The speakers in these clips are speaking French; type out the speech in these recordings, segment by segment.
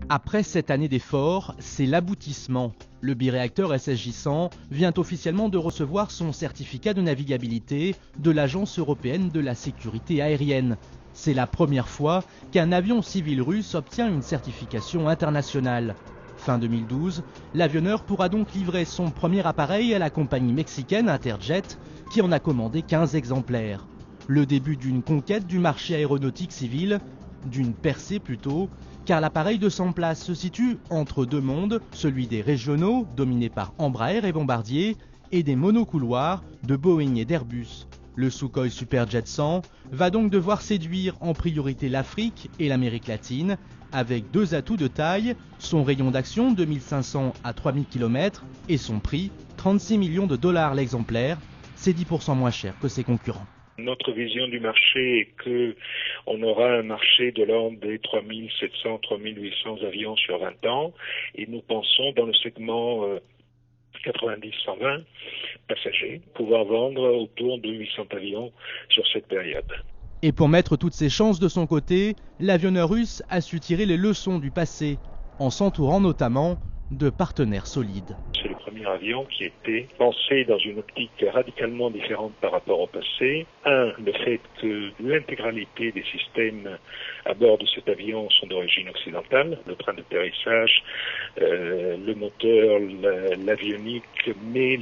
Après cette année d'efforts, c'est l'aboutissement. Le biréacteur SSJ-100 vient officiellement de recevoir son certificat de navigabilité de l'Agence européenne de la sécurité aérienne. C'est la première fois qu'un avion civil russe obtient une certification internationale. Fin 2012, l'avionneur pourra donc livrer son premier appareil à la compagnie mexicaine Interjet, qui en a commandé 15 exemplaires. Le début d'une conquête du marché aéronautique civil, d'une percée plutôt, car l'appareil de 100 places se situe entre deux mondes, celui des régionaux, dominés par Embraer et Bombardier, et des monocouloirs de Boeing et d'Airbus. Le Sukhoi Superjet 100 va donc devoir séduire en priorité l'Afrique et l'Amérique latine, avec deux atouts de taille, son rayon d'action 2500 à 3000 km et son prix 36 millions de dollars l'exemplaire, c'est 10% moins cher que ses concurrents. Notre vision du marché est qu'on aura un marché de l'ordre des 3700, 3800 avions sur 20 ans et nous pensons dans le segment 90-120 passagers pouvoir vendre autour de 800 avions sur cette période. Et pour mettre toutes ses chances de son côté, l'avionneur russe a su tirer les leçons du passé, en s'entourant notamment de partenaires solides. C'est le premier avion qui était pensé dans une optique radicalement différente par rapport au passé. Le fait que l'intégralité des systèmes à bord de cet avion sont d'origine occidentale, le train d'atterrissage, le moteur, l'avionique, mais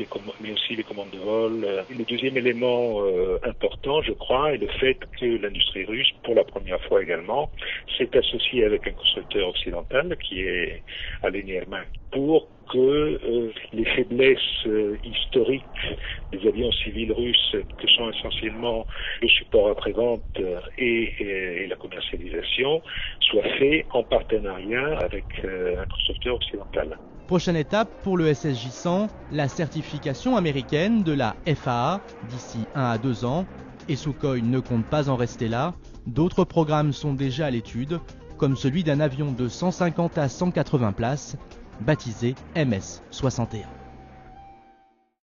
aussi les commandes de vol. Le deuxième élément important, je crois, est le fait que l'industrie russe, pour la première fois également, s'est associée avec un constructeur occidental qui est Alenia Airman pour que les faiblesses historiques des avions civils russes, que sont essentiellement le support après-vente et la commercialisation, soient faits en partenariat avec un constructeur occidental. Prochaine étape pour le SSJ-100, la certification américaine de la FAA d'ici 1 à 2 ans. Et Sukhoi ne compte pas en rester là. D'autres programmes sont déjà à l'étude, comme celui d'un avion de 150 à 180 places, baptisé MS-61.